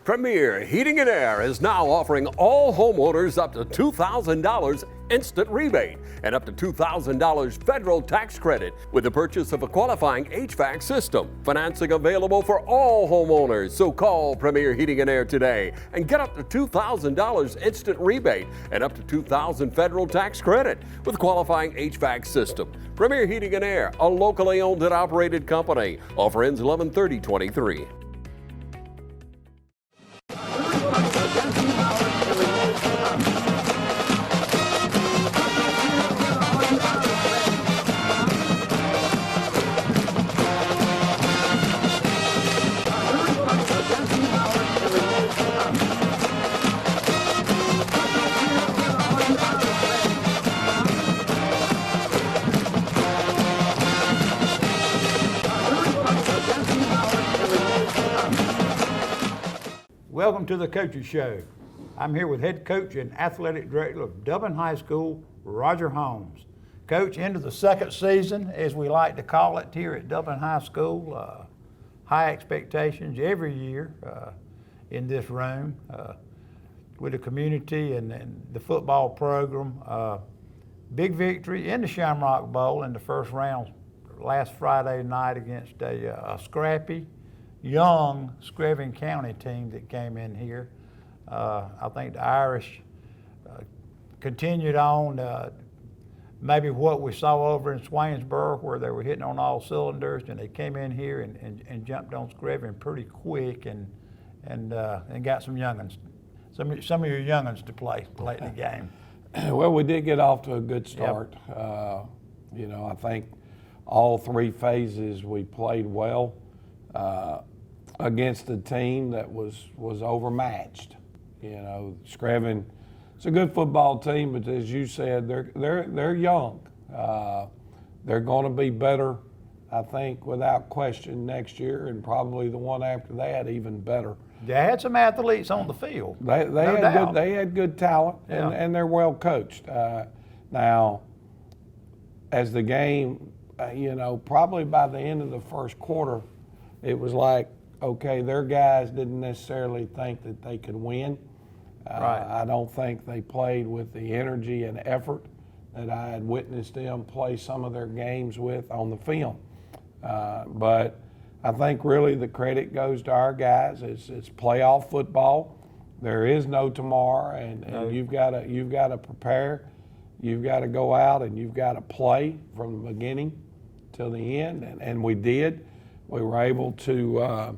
Premier Heating and Air is now offering all homeowners up to $2,000 instant rebate and up to $2,000 federal tax credit with the purchase of a qualifying HVAC system. Financing available for all homeowners, so call Premier Heating and Air today and get up to $2,000 instant rebate and up to $2,000 federal tax credit with qualifying HVAC system. Premier Heating and Air, a locally owned and operated company. Offer ends 11/30/23. Welcome to the Coaches Show. I'm here with head coach and athletic director of Dublin High School, Roger Holmes. Coach, into the second season, as we like to call it here at Dublin High School. High expectations every year in this room with the community and the football program. Big victory in the Shamrock Bowl in the first round last Friday night against a scrappy, young Screven County team that came in here. I think the Irish continued on maybe what we saw over in Swainsboro, where they were hitting on all cylinders, and they came in here and jumped on Screven pretty quick and got some young'uns, some of your young'uns to play late in the game. Well, we did get off to a good start. Yep. I think all three phases we played well. Against a team that was overmatched. Screven, it's a good football team, but as you said, they're young. They're going to be better, I think, without question next year, and probably the one after that even better. They had some athletes on the field. They had good talent, and they're well coached. Now, as the game, probably by the end of the first quarter, it was like, okay, their guys didn't necessarily think that they could win. Right. I don't think they played with the energy and effort that I had witnessed them play some of their games with on the film. But I think really the credit goes to our guys. It's playoff football. There is no tomorrow, and you've got to prepare. You've got to go out and you've got to play from the beginning till the end, and we did. We were able to,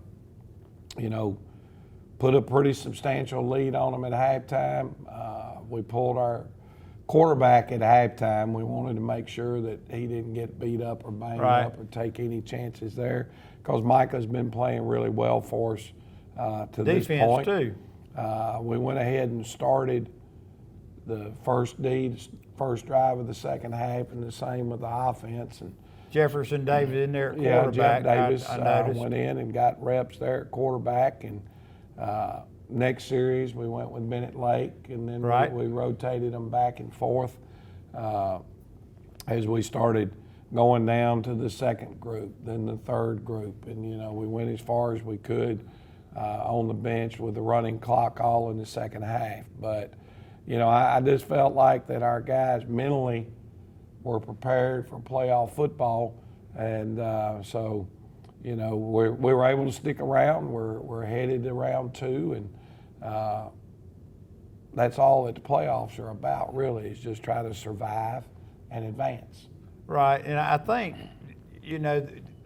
put a pretty substantial lead on them at halftime. We pulled our quarterback at halftime. We wanted to make sure that he didn't get beat up or banged up or take any chances there, because Micah's been playing really well for us to this point. Defense, too. We went ahead and started the first drive of the second half, and the same with the offense. And Jefferson Davis in there at quarterback. Jeff Davis I noticed. went in and got reps there at quarterback. And next series we went with Bennett Lake, and then we rotated them back and forth as we started going down to the second group, then the third group. And, we went as far as we could on the bench with the running clock all in the second half. But, I just felt like that our guys mentally were prepared for playoff football, and so we were able to stick around. We're headed to round two, and that's all that the playoffs are about, really, is just try to survive and advance. Right, and I think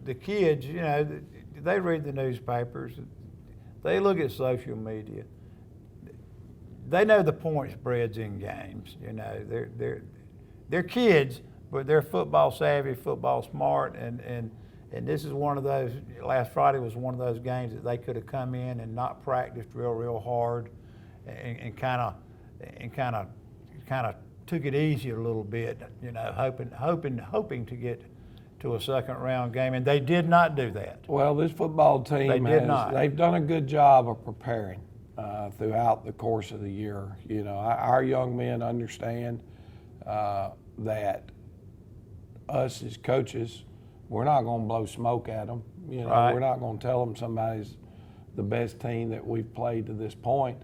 the kids, they read the newspapers, they look at social media, they know the point spreads in games. They're kids, but they're football savvy, football smart, and this is one of those. Last Friday was one of those games that they could have come in and not practiced real hard, and kind of took it easy a little bit, hoping to get to a second round game, and they did not do that. Well, this football team they've done a good job of preparing throughout the course of the year. Our young men understand that us as coaches, we're not going to blow smoke at them. We're not going to tell them somebody's the best team that we've played to this point,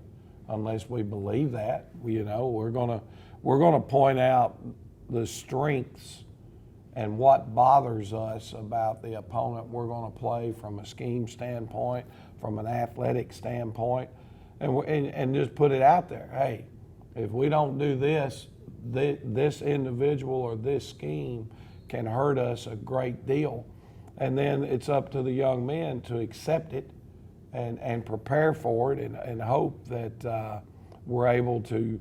unless we believe that. You know, we're gonna point out the strengths and what bothers us about the opponent we're going to play from a scheme standpoint, from an athletic standpoint, and just put it out there. Hey, if we don't do this, this individual or this scheme can hurt us a great deal. And then it's up to the young men to accept it and prepare for it and hope that we're able to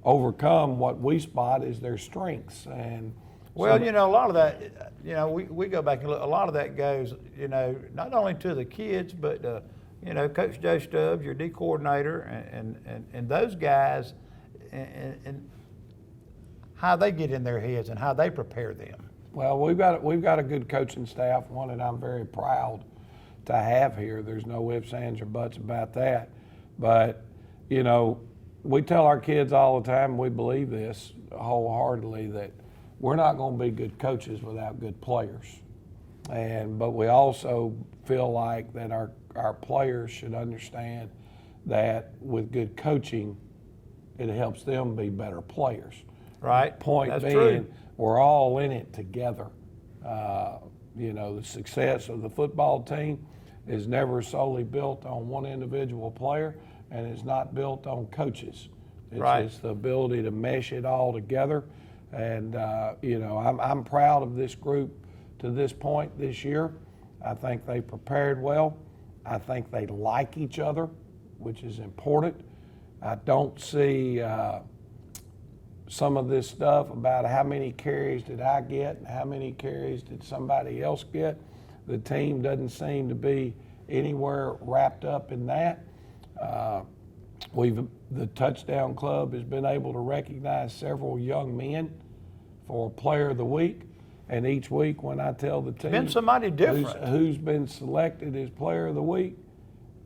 overcome what we spot as their strengths. And well, you know, a lot of that, you know, we go back and look, a lot of that goes, you know, not only to the kids, but, you know, Coach Joe Stubbs, your D coordinator, and those guys, and how they get in their heads and how they prepare them. Well, we've got a good coaching staff, one that I'm very proud to have here. There's no ifs, ands, or buts about that. But, you know, we tell our kids all the time, we believe this wholeheartedly, that we're not going to be good coaches without good players. But we also feel like that our players should understand that with good coaching, it helps them be better players. Right. Point That's being, true. we're all in it together. You know, the success of the football team is never solely built on one individual player, and it's not built on coaches. It's the ability to mesh it all together. And, you know, I'm proud of this group to this point this year. I think they prepared well. I think they like each other, which is important. I don't see some of this stuff about how many carries did I get and how many carries did somebody else get. The team doesn't seem to be anywhere wrapped up in that. The Touchdown Club has been able to recognize several young men for Player of the Week, and each week when I tell the team Been somebody different. who's been selected as Player of the Week,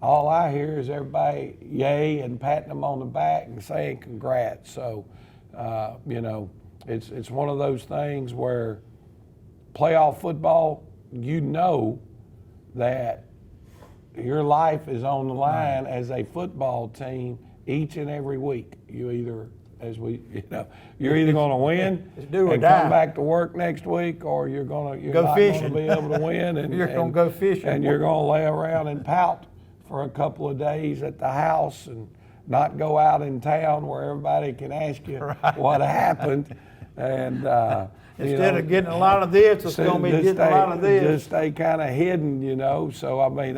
all I hear is everybody yay and patting them on the back and saying congrats. So, you know, it's one of those things where playoff football, you know that your life is on the line as a football team each and every week. You're either going to win and come back to work next week, or you're not going to be able to win, and you're going to go fishing, and you're going to lay around and pout for a couple of days at the house and not go out in town where everybody can ask you what happened. And instead of getting a lot of this, it's going to be getting a lot of this. Just stay kind of hidden, you know. So I mean,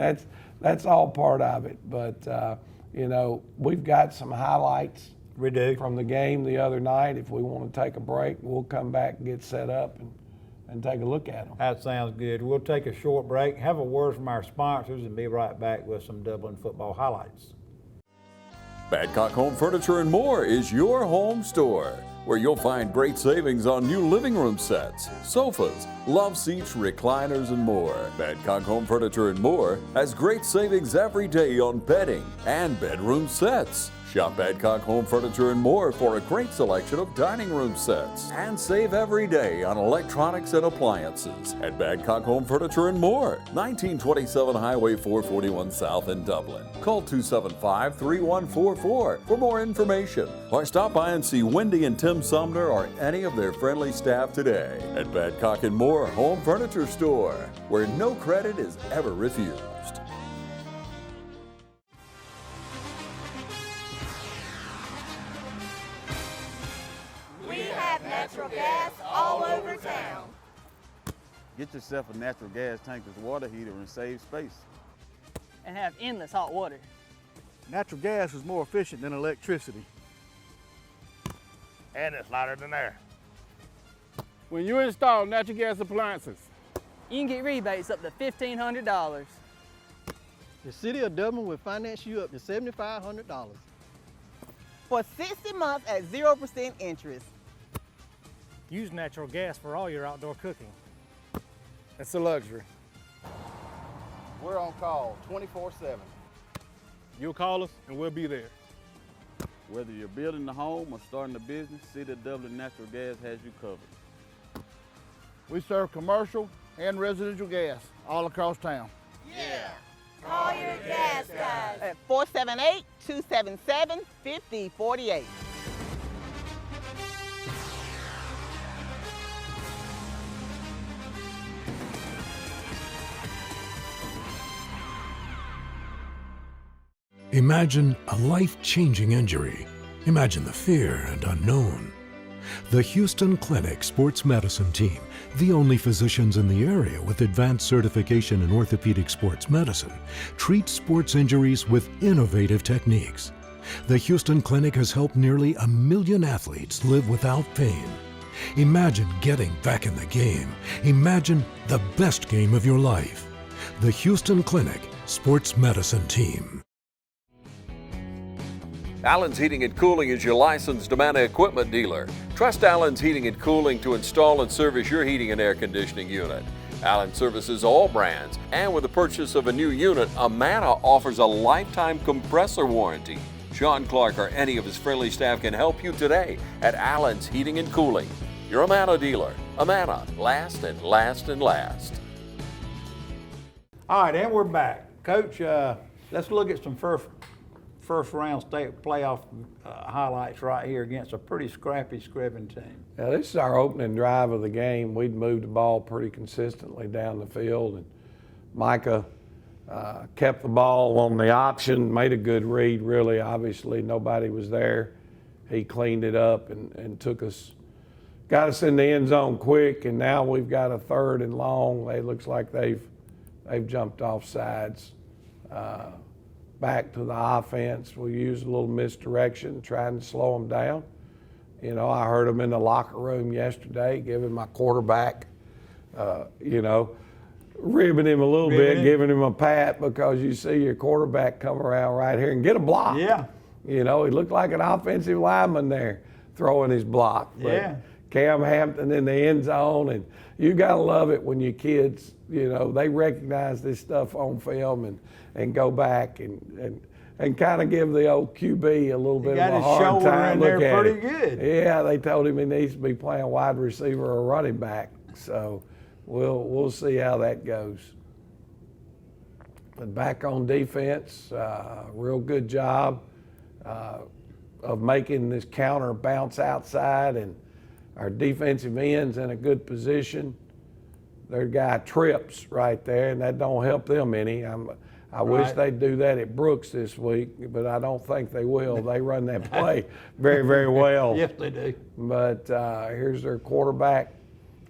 that's all part of it. But you know, we've got some highlights. We do. From the game the other night. If we want to take a break, we'll come back and get set up and take a look at them. That sounds good. We'll take a short break, have a word from our sponsors, and be right back with some Dublin football highlights. Badcock Home Furniture and More is your home store, where you'll find great savings on new living room sets, sofas, love seats, recliners, and more. Badcock Home Furniture and More has great savings every day on bedding and bedroom sets. Shop Badcock Home Furniture and More for a great selection of dining room sets. And save every day on electronics and appliances at Badcock Home Furniture and More, 1927 Highway 441 South in Dublin. Call 275-3144 for more information, or stop by and see Wendy and Tim Sumner or any of their friendly staff today at Badcock and More Home Furniture Store, where no credit is ever refused. Natural gas all over town. Get yourself a natural gas tankless water heater and save space. And have endless hot water. Natural gas is more efficient than electricity. And it's lighter than air. When you install natural gas appliances, You can get rebates up to $1,500. The City of Dublin will finance you up to $7,500. For 60 months at 0% interest. Use natural gas for all your outdoor cooking. it's a luxury. We're on call 24/7. You'll call us and we'll be there. Whether you're building a home or starting a business, City of Dublin Natural Gas has you covered. We serve commercial and residential gas all across town. Yeah. Call your Natural Gas Guys. At 478-277-5048. Imagine a life-changing injury. Imagine the fear and unknown. The Houston Clinic Sports Medicine Team, the only physicians in the area with advanced certification in orthopedic sports medicine, treats sports injuries with innovative techniques. The Houston Clinic has helped nearly 1 million athletes live without pain. Imagine getting back in the game. Imagine the best game of your life. The Houston Clinic Sports Medicine Team. Allen's Heating and Cooling is your licensed Amana equipment dealer. Trust Allen's Heating and Cooling to install and service your heating and air conditioning unit. Allen services all brands, and with the purchase of a new unit, Amana offers a lifetime compressor warranty. Sean Clark or any of his friendly staff can help you today at Allen's Heating and Cooling. Your Amana dealer. Amana, last and last and last. All right, and we're back. Coach, let's look at some first round state playoff highlights right here against a pretty scrappy Scriven team. Now, this is our opening drive of the game. We'd moved the ball pretty consistently down the field, and Micah kept the ball on the option, made a good read, really. Obviously, nobody was there. He cleaned it up and got us in the end zone quick, and now we've got a 3rd and long. It looks like they've jumped off sides. Back to the offense. We used a little misdirection, trying to slow them down. You know, I heard them in the locker room yesterday, giving my quarterback, ribbing him a little bit, giving him a pat, because you see your quarterback come around right here and get a block. Yeah. You know, he looked like an offensive lineman there throwing his block. Yeah. Cam Hampton in the end zone, and you got to love it when your kids, they recognize this stuff on film and go back and kind of give the old QB a little bit of a hard time. Look at pretty it. good. Yeah, they told him he needs to be playing wide receiver or running back. So we'll see how that goes. But back on defense, real good job of making this counter bounce outside, and our defensive end's in a good position. Their guy trips right there, and that don't help them any. I wish they'd do that at Brooks this week, but I don't think they will. They run that play very, very well. Yes, they do. But here's their quarterback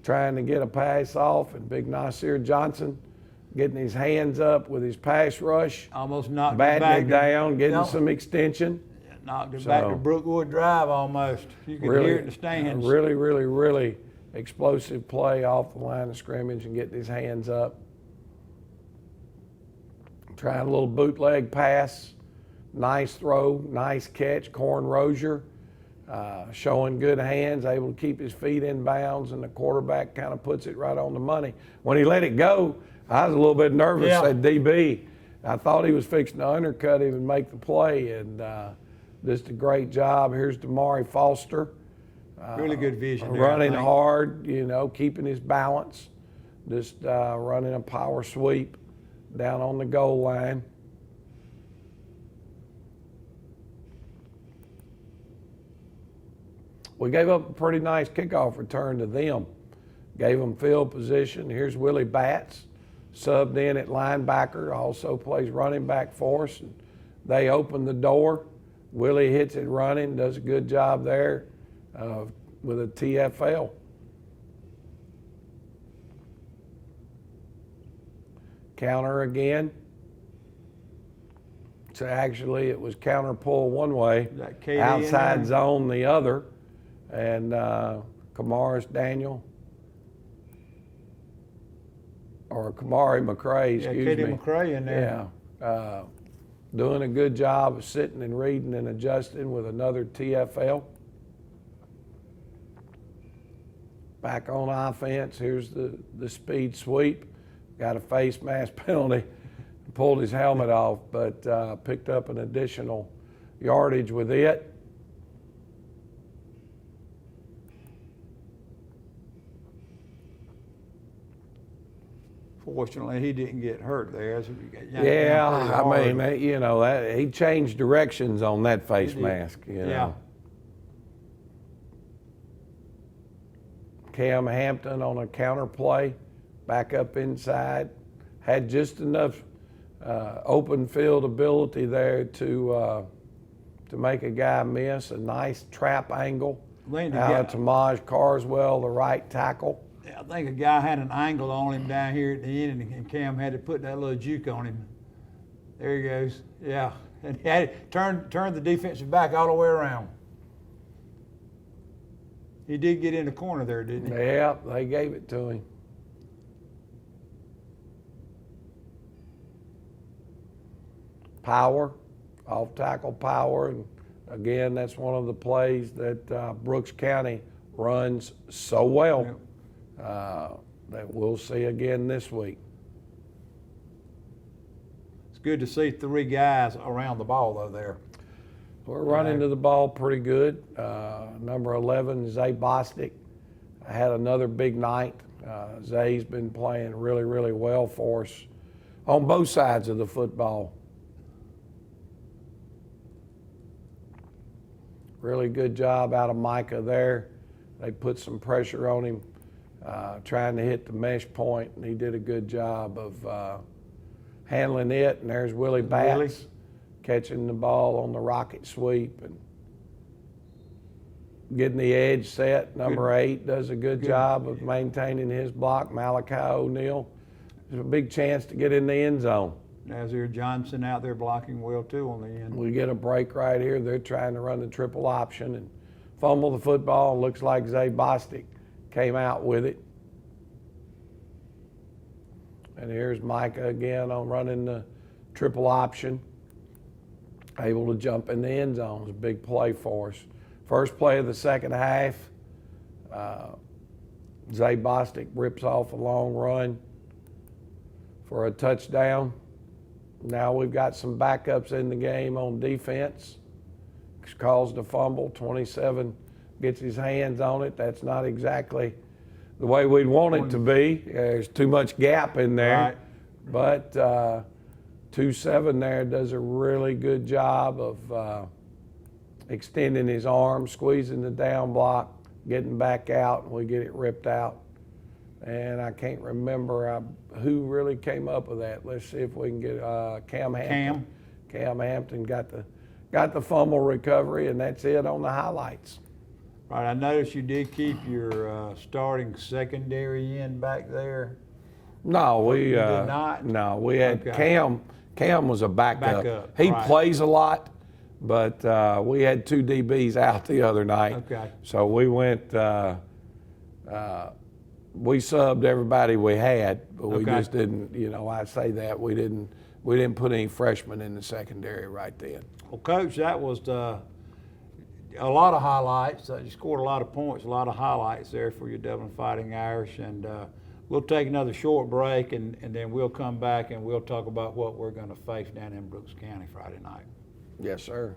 trying to get a pass off, and Big Nasir Johnson getting his hands up with his pass rush. Almost knocked batting it down, getting some extension. Knocked it back to Brookwood Drive almost. You could hear it in the stands. Really, really, really explosive play off the line of scrimmage and getting his hands up. Trying a little bootleg pass. Nice throw, nice catch. Corn Rozier showing good hands, able to keep his feet in bounds, and the quarterback kind of puts it right on the money. When he let it go, I was a little bit nervous at DB. I thought he was fixing to undercut him and make the play, and just a great job. Here's Damari Foster. Really good vision there, running hard, keeping his balance. Just running a power sweep down on the goal line. We gave up a pretty nice kickoff return to them. Gave them field position. Here's Willie Batts, subbed in at linebacker, also plays running back for us. And they open the door. Willie hits it running, does a good job there with a TFL. Counter again. So actually it was counter pull one way, outside zone the other. And Kamari McCray, excuse me. Katie McCray in there. Yeah. Doing a good job of sitting and reading and adjusting with another TFL. Back on offense, here's the speed sweep. Got a face mask penalty, pulled his helmet off, but picked up an additional yardage with it. Fortunately, he didn't get hurt there. As he got yanked down Yeah, pretty I hard. mean, you know, that, he changed directions on that face mask, you know. Yeah. Cam Hampton on a counter play, back up inside, had just enough open field ability there to make a guy miss. A nice trap angle out to Maj Carswell, the right tackle. I think a guy had an angle on him down here at the end, and Cam had to put that little juke on him. There he goes. Yeah, and he had to turn the defensive back all the way around. He did get in the corner there, didn't he? Yeah, they gave it to him. Power, off tackle power, and again, that's one of the plays that Brooks County runs so well that we'll see again this week. It's good to see 3 guys around the ball though there. We're running to the ball pretty good. Number 11, Zay Bostic, had another big night. Zay's been playing really, really well for us on both sides of the football. Really good job out of Micah there. They put some pressure on him, trying to hit the mesh point, and he did a good job of handling it. And there's Willie Batts catching the ball on the rocket sweep and getting the edge set. Number 8 does a good job of maintaining his block. Malachi O'Neal, there's a big chance to get in the end zone. Nazir Johnson out there blocking well too on the end. We get a break right here. They're trying to run the triple option and fumble the football. Looks like Zay Bostic came out with it. And here's Micah again on running the triple option. Able to jump in the end zone. It's a big play for us. First play of the second half, Zay Bostic rips off a long run for a touchdown. Now we've got some backups in the game on defense. Caused a fumble, 27 gets his hands on it. That's not exactly the way we'd want it to be. There's too much gap in there. Right. But 2-7 there does a really good job of extending his arm, squeezing the down block, getting back out, and we get it ripped out. And I can't remember who really came up with that. Let's see if we can get Cam Hampton. Cam Hampton got the fumble recovery, and that's it on the highlights. Right, I noticed you did keep your starting secondary in back there. No, we did not. No, we had Cam. Cam was a backup. He right. plays a lot, but we had 2 DBs out the other night. Okay. So we went. We subbed everybody we had, but we just didn't. You know, I say that we didn't put any freshmen in the secondary right then. Well, Coach, that was a lot of highlights. You scored a lot of points, a lot of highlights there for your Dublin Fighting Irish. And we'll take another short break, and then we'll come back and we'll talk about what we're going to face down in Brooks County Friday night. Yes, sir.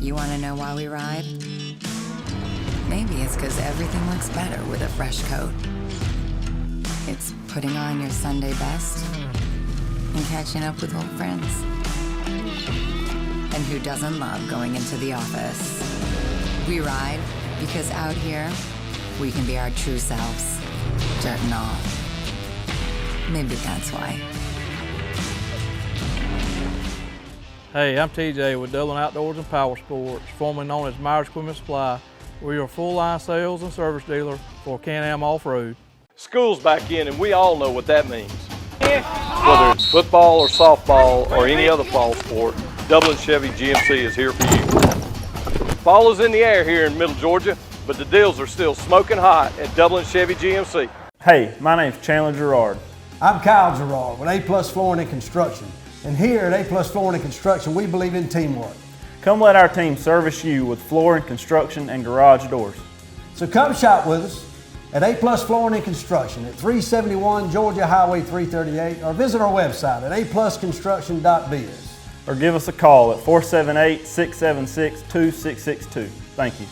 You want to know why we ride? Maybe it's because everything looks better with a fresh coat. It's putting on your Sunday best and catching up with old friends. And who doesn't love going into the office? We ride because out here, we can be our true selves, dirt and all. Maybe that's why. Hey, I'm TJ with Dublin Outdoors and Power Sports, formerly known as Myers Equipment Supply. We're your full-line sales and service dealer for Can-Am Off-Road. School's back in, and we all know what that means. Whether it's football or softball or any other fall sport, Dublin Chevy GMC is here for you. Fall is in the air here in Middle Georgia, but the deals are still smoking hot at Dublin Chevy GMC. Hey, my name's Chandler Gerard. I'm Kyle Gerard with A+ Flooring and Construction. And here at A+ Flooring and Construction, we believe in teamwork. Come let our team service you with flooring, construction, and garage doors. So come shop with us at A+ Flooring and Construction at 371 Georgia Highway 338, or visit our website at aplusconstruction.biz. Or give us a call at 478-676-2662. Thank you.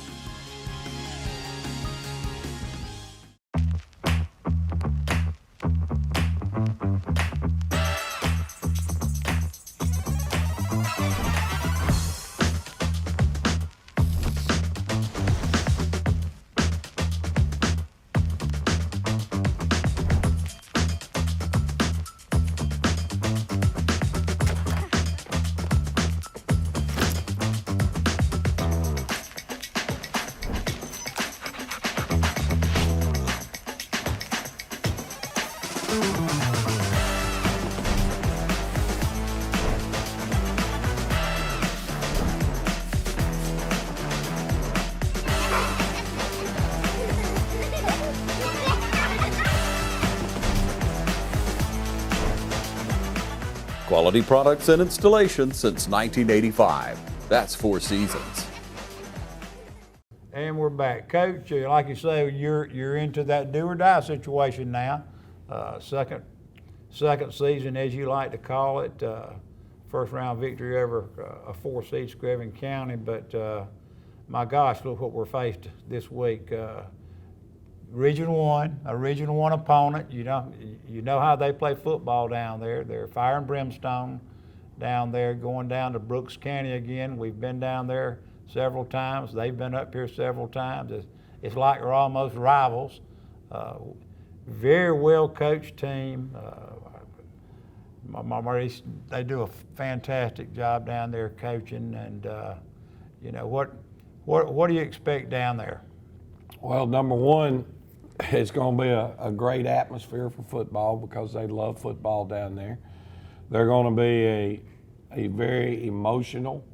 Quality products and installation since 1985. That's 4 seasons. And we're back. Coach, like you say, you're into that do or die situation now. Second season, as you like to call it. First round victory over a 4 seed Screven County. But my gosh, look what we're faced this week. Region 1, a Region 1 opponent. You know how they play football down there. They're fire and brimstone down there, going down to Brooks County again. We've been down there several times. They've been up here several times. It's like we're almost rivals. Very well coached team. They do a fantastic job down there coaching. And what do you expect down there? Well, number one, it's going to be a great atmosphere for football because they love football down there. They're going to be a very emotional,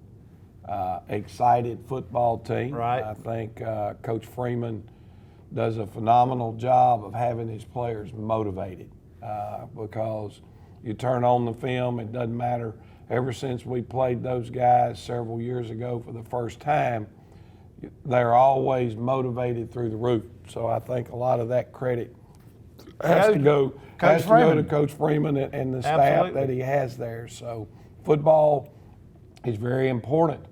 excited football team. Right. I think Coach Freeman does a phenomenal job of having his players motivated because you turn on the film, it doesn't matter. Ever since we played those guys several years ago for the first time, they're always motivated through the roof. So I think a lot of that credit has to go to Coach Freeman and the staff that he has there. So football is very important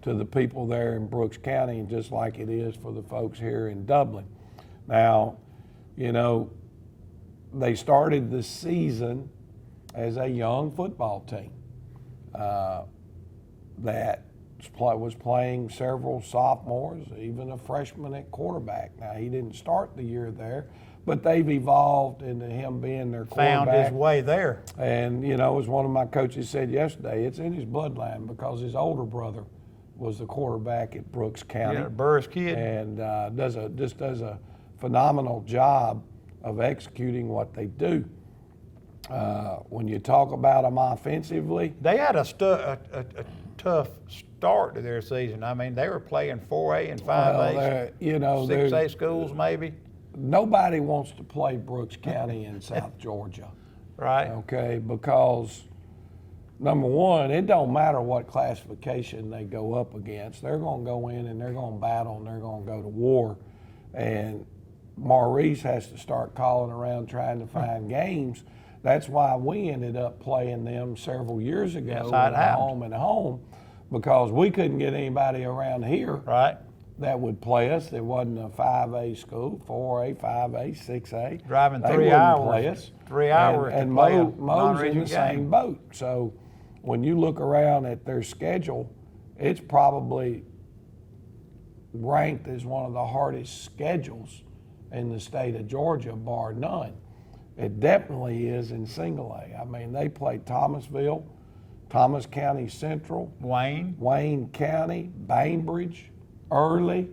to the people there in Brooks County, just like it is for the folks here in Dublin. Now, they started the season as a young football team that was playing several sophomores, even a freshman at quarterback. Now, he didn't start the year there, but they've evolved into him being their quarterback. Found his way there. And, as one of my coaches said yesterday, it's in his bloodline because his older brother was the quarterback at Brooks County. Yeah, Burris kid. And does a phenomenal job of executing what they do. When you talk about them offensively, they had a tough start to their season. I mean, they were playing 4A and 5A, 6A schools maybe. Nobody wants to play Brooks County in South Georgia. Right. Okay, because number one, it don't matter what classification they go up against. They're going to go in and they're going to battle and they're going to go to war. And Maurice has to start calling around trying to find games. That's why we ended up playing them several years ago home and home, because we couldn't get anybody around here that would play us. There wasn't a 5A school, 4A, 5A, 6A. Driving they 3 hours. Play us. 3 hours. And Mo's in the same boat. So when you look around at their schedule, it's probably ranked as one of the hardest schedules in the state of Georgia, bar none. It definitely is in single A. I mean, they play Thomasville, Thomas County Central, Wayne County, Bainbridge, Early,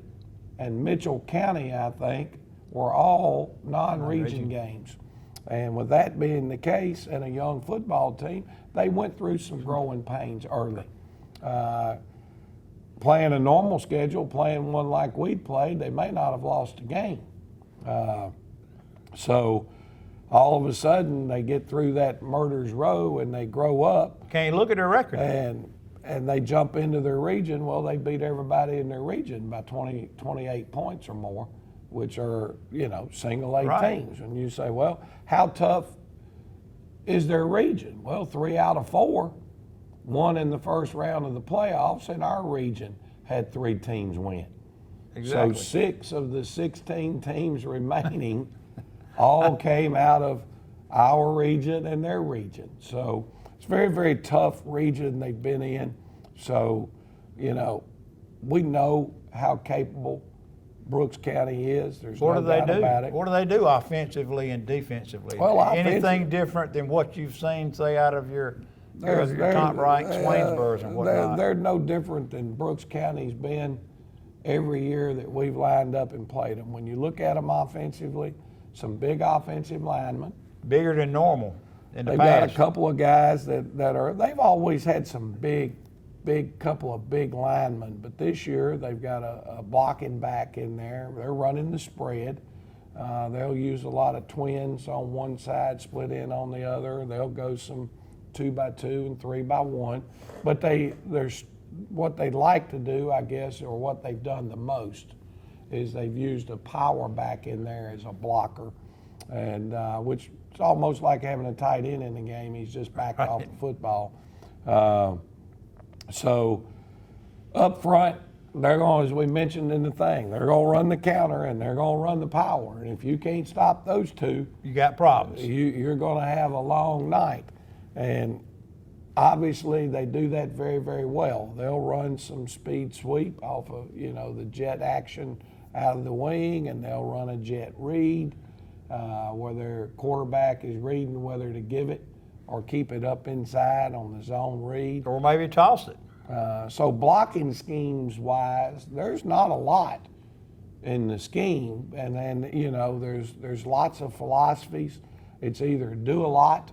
and Mitchell County, I think, were all non-region games. And with that being the case, and a young football team, they went through some growing pains early. Playing a normal schedule, playing one like we'd played, they may not have lost a game. So all of a sudden, they get through that murder's row and they grow up. Can't look at their record. And they jump into their region. Well, they beat everybody in their region by 28 points or more, which are, single A teams. And you say, well, how tough is their region? Well, 3 out of 4 won in the first round of the playoffs, and our region had 3 teams win. Exactly. So 6 of the 16 teams remaining all came out of our region and their region. So it's a very, very tough region they've been in. So, we know how capable Brooks County is. There's no doubt about it. What do they do offensively and defensively? Well, anything different than what you've seen, say, out of your top-ranked Swainsboro's and whatnot? They're no different than Brooks County's been every year that we've lined up and played them. When you look at them offensively, some big offensive linemen. bigger than normal in the They've past. got a couple of guys they've always had some couple of big linemen, but this year they've got a blocking back in there. They're running the spread. They'll use a lot of twins on one side, split in on the other. They'll go some 2x2 and 3x1. But there's what they like to do, I guess, or what they've done the most is they've used a power back in there as a blocker, and which is almost like having a tight end in the game. He's just backed off the football. So up front, they're going, as we mentioned in the thing, they're going to run the counter and they're going to run the power. And if you can't stop those two, you got problems. You're going to have a long night. And obviously, they do that very, very well. They'll run some speed sweep off of, the jet action out of the wing, and they'll run a jet read where their quarterback is reading whether to give it or keep it up inside on the zone read. Or maybe toss it. So blocking schemes wise, there's not a lot in the scheme. And then, there's lots of philosophies. It's either do a lot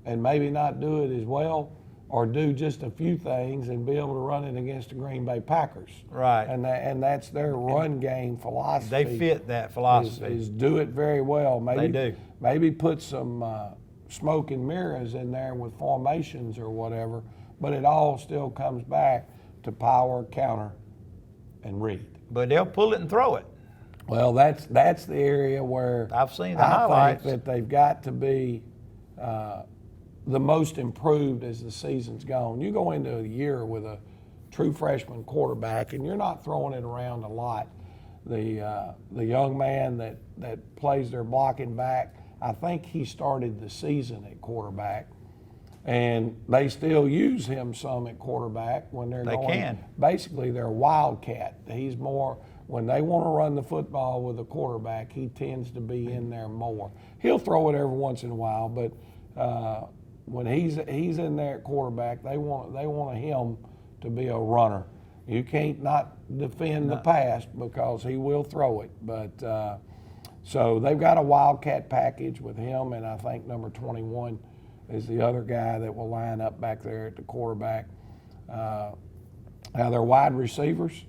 and maybe not do it as well, or do just a few things and be able to run it against the Green Bay Packers. Right. And that's their run game philosophy. They fit that philosophy. Is do it very well. Maybe, they do. Maybe put some smoke and mirrors in there with formations or whatever, but it all still comes back to power, counter, and read. But they'll pull it and throw it. Well, that's the area where I've seen the highlights. think that they've got to be the most improved as the season's gone. You go into a year with a true freshman quarterback, and you're not throwing it around a lot. The young man that plays their blocking back, I think he started the season at quarterback, and they still use him some at quarterback when they're going. Basically, they're wildcat. He's more, when they want to run the football with a quarterback, he tends to be in there more. He'll throw it every once in a while, but when he's in there at quarterback, they want him to be a runner. You can't not defend the pass because he will throw it. But so they've got a wildcat package with him, and I think number 21 is the other guy that will line up back there at the quarterback. Now they're wide receivers,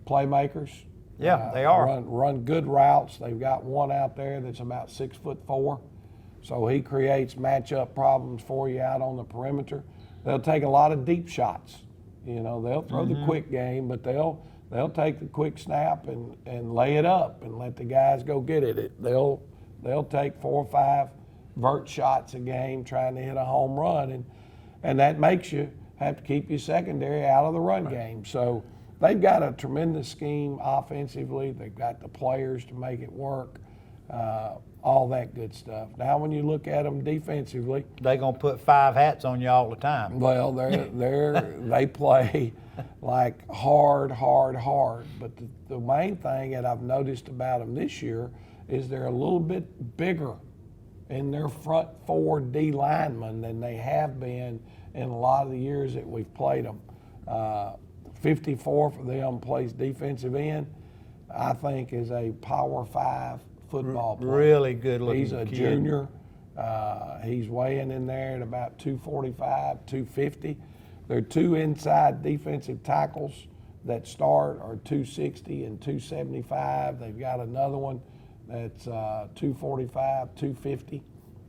playmakers. Yeah, they are. Run good routes. They've got one out there that's about 6'4". So he creates matchup problems for you out on the perimeter. They'll take a lot of deep shots. They'll throw the quick game, but they'll take the quick snap and lay it up and let the guys go get it. They'll take 4 or 5 vert shots a game trying to hit a home run, and that makes you have to keep your secondary out of the run game. So they've got a tremendous scheme offensively. They've got the players to make it work. All that good stuff. Now, when you look at them defensively, they're gonna put 5 hats on you all the time. Well, they play like hard. But the main thing that I've noticed about them this year is they're a little bit bigger in their front 4 D linemen than they have been in a lot of the years that we've played them. 54 for them plays defensive end. I think is a Power 5 football player. Really good looking He's a kid. junior. He's weighing in there at about 245, 250. There are 2 inside defensive tackles that start are 260 and 275. They've got another one that's 245, 250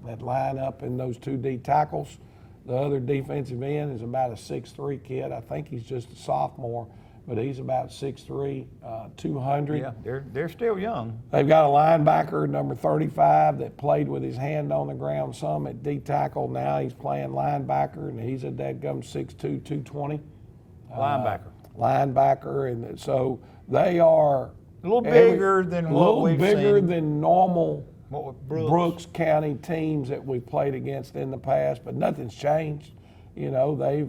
that line up in those 2 D tackles. The other defensive end is about a 6'3" kid. I think he's just a sophomore, but he's about 6'3", 200. Yeah, they're still young. They've got a linebacker, number 35, that played with his hand on the ground some at D tackle. Now he's playing linebacker, and he's a dadgum 6'2", 220. Linebacker, and so they are a little bigger than what we've seen. A little bigger than normal Brooks County teams that we've played against in the past, but nothing's changed. They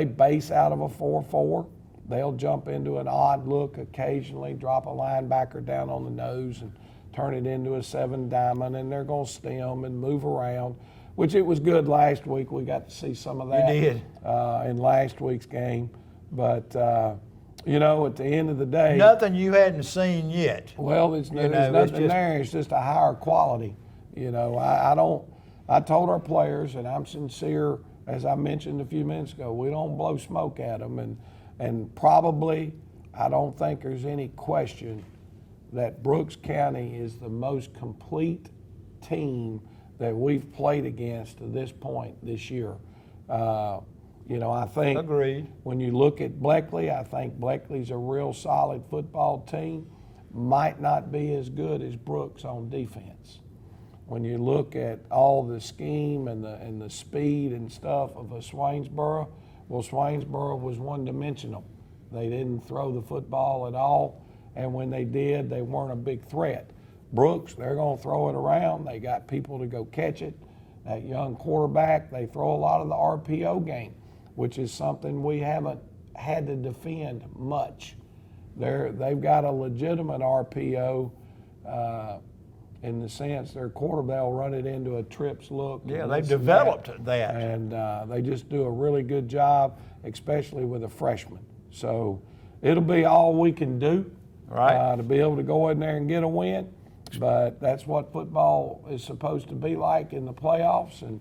base out of a 4-4. They'll jump into an odd look occasionally, drop a linebacker down on the nose and turn it into a 7 diamond, and they're going to stem and move around, which it was good last week. We got to see some of that in last week's game. But, at the end of the day. Nothing you hadn't seen yet. Well, there's nothing there. It's just a higher quality. You know, I told our players, and I'm sincere, as I mentioned a few minutes ago, we don't blow smoke at them, and probably I don't think there's any question that Brooks County is the most complete team that we've played against to this point this year. You know, I think Agreed. When you look at Bleckley, I think Bleckley's a real solid football team. Might not be as good as Brooks on defense. When you look at all the scheme and the speed and stuff of a Swainsboro, well, Swainsboro was one-dimensional. They didn't throw the football at all, and when they did, they weren't a big threat. Brooks, they're going to throw it around. They got people to go catch it. That young quarterback, they throw a lot of the RPO game, which is something we haven't had to defend much. They've got a legitimate RPO in the sense their quarterback will run it into a trips look. Yeah, they've developed that. And they just do a really good job, especially with a freshman. So it'll be all we can do to be able to go in there and get a win. But that's what football is supposed to be like in the playoffs. And,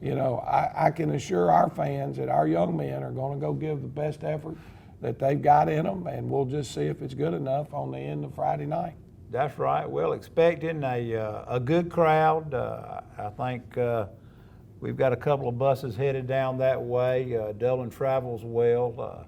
you know, I can assure our fans that our young men are going to go give the best effort that they've got in them, and we'll just see if it's good enough on the end of Friday night. That's right. Well, expecting a good crowd. I think we've got a couple of buses headed down that way. Dublin travels well.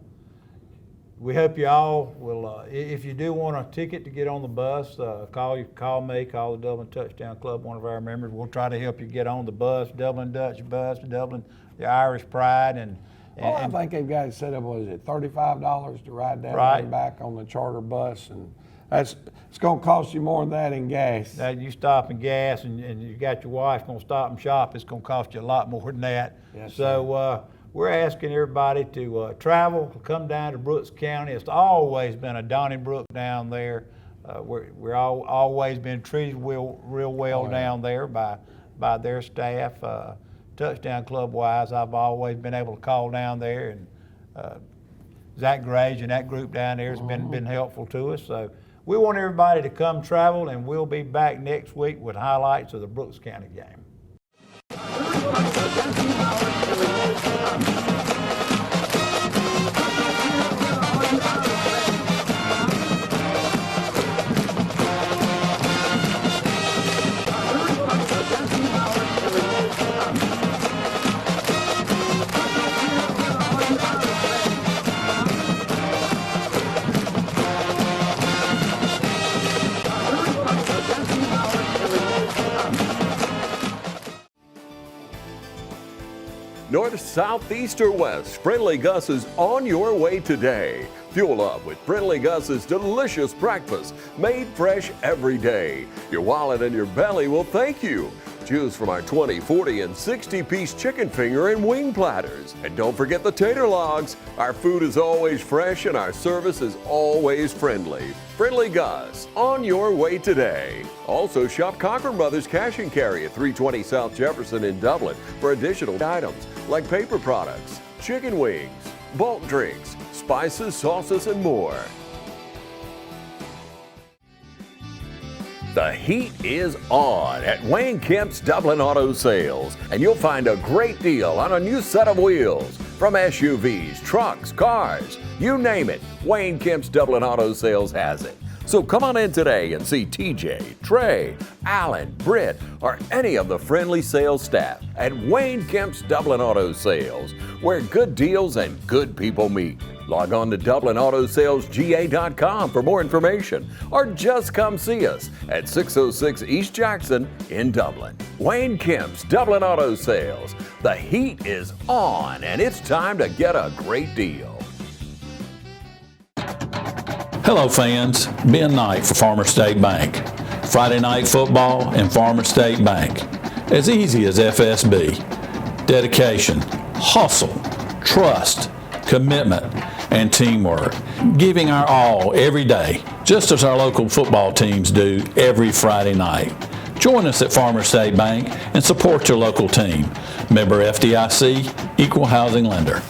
We hope you all will, if you do want a ticket to get on the bus, call me, call the Dublin Touchdown Club, one of our members. We'll try to help you get on the bus, Dublin Dutch bus, Dublin, the Irish Pride. And I think they've got it set up, what is it, $35 to ride down and back on the charter bus. And it's going to cost you more than that in gas. You stop and gas, and you got your wife going to stop and shop, it's going to cost you a lot more than that. Yes, so we're asking everybody to travel, come down to Brooks County. It's always been a Donnybrook down there. We're always been treated real well down there by their staff. Touchdown Club wise, I've always been able to call down there, and Zach Grage and that group down there has been helpful to us. So we want everybody to come travel, and we'll be back next week with highlights of the Brooks County game. North, south, east, or west, Friendly Gus is on your way today. Fuel up with Friendly Gus's delicious breakfast, made fresh every day. Your wallet and your belly will thank you. Choose from our 20, 40, and 60-piece chicken finger and wing platters. And don't forget the tater logs. Our food is always fresh and our service is always friendly. Friendly Gus, on your way today. Also shop Cochran Brothers Cash and Carry at 320 South Jefferson in Dublin for additional items like paper products, chicken wings, bulk drinks, spices, sauces, and more. The heat is on at Wayne Kemp's Dublin Auto Sales, and you'll find a great deal on a new set of wheels. From SUVs, trucks, cars, you name it, Wayne Kemp's Dublin Auto Sales has it. So come on in today and see TJ, Trey, Alan, Britt, or any of the friendly sales staff at Wayne Kemp's Dublin Auto Sales, where good deals and good people meet. Log on to DublinAutoSalesGA.com for more information, or just come see us at 606 East Jackson in Dublin. Wayne Kemp's Dublin Auto Sales. The heat is on, and it's time to get a great deal. Hello fans, Ben Knight for Farmer State Bank. Friday night football and Farmer State Bank. As easy as FSB. Dedication, hustle, trust, commitment, and teamwork. Giving our all every day, just as our local football teams do every Friday night. Join us at Farmer State Bank and support your local team. Member FDIC, Equal Housing Lender.